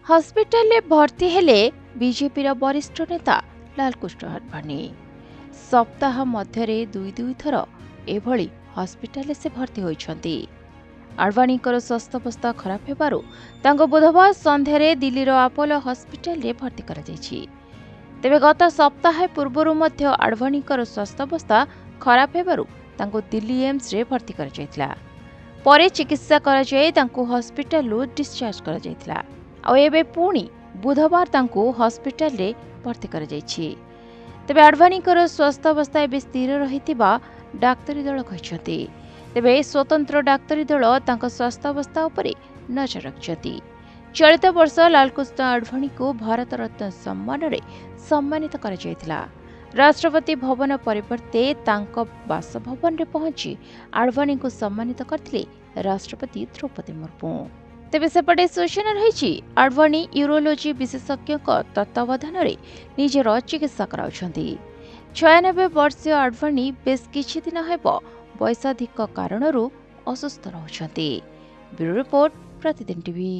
Hospital में भर्ती हेले बीजेपी वरिष्ठ नेता लालकृष्ण आडवाणी। सप्ताह मध्य दुई दुई थर एभली हस्पिटाल से भर्ती होइछंती। आडवाणी स्वास्थ्यावस्था खराब हेबारु तांको बुधवार संध्यारे दिल्लीर अपोलो हस्पिटाल रे भर्ती करा जायछि। तेबे गत सप्ताह पूर्वरु मध्य आडवाणी स्वास्थ्यावस्था खराब हेबारु तांको दिल्ली एम्स रे भर्ती करा जायतिला। परे चिकित्सा करा जाय तांको हस्पिटाल रु डिस्चार्ज करा जायतिला। आ एबे पुणी बुधवार तांको हस्पिटाल रे भर्ती करा जायछि। तेबे आडवाणी स्वास्थ्यावस्था एबे स्थिर रहितिबा डाक्तरी दल कहिसथि। तेबे स्वतंत्र डाक्तरी दल तांको स्वास्थ्यावस्था उपरे नजर रखिछथि। चलित वर्ष लालकृष्ण आडवाणी को भारत रत्न सम्मान रे सम्मानित करा जायतिला। राष्ट्रपति भवन परिवर्ते तांको बासभवन रे पहुंची आडवाणी को सम्मानित करथिले राष्ट्रपति द्रौपदी मुर्मू। तेबे सेपटे सूचना रही आडवाणी यूरोलोजी विशेषज्ञ तत्वावधान रे निजर चिकित्सा कराउछंती। 96 वर्षीय आडवाणी बेस किछि दिन हेबो वैसाधिक कारणरू असुस्थ रहउछंती। ब्यूरो रिपोर्ट प्रतिदिन टीवी।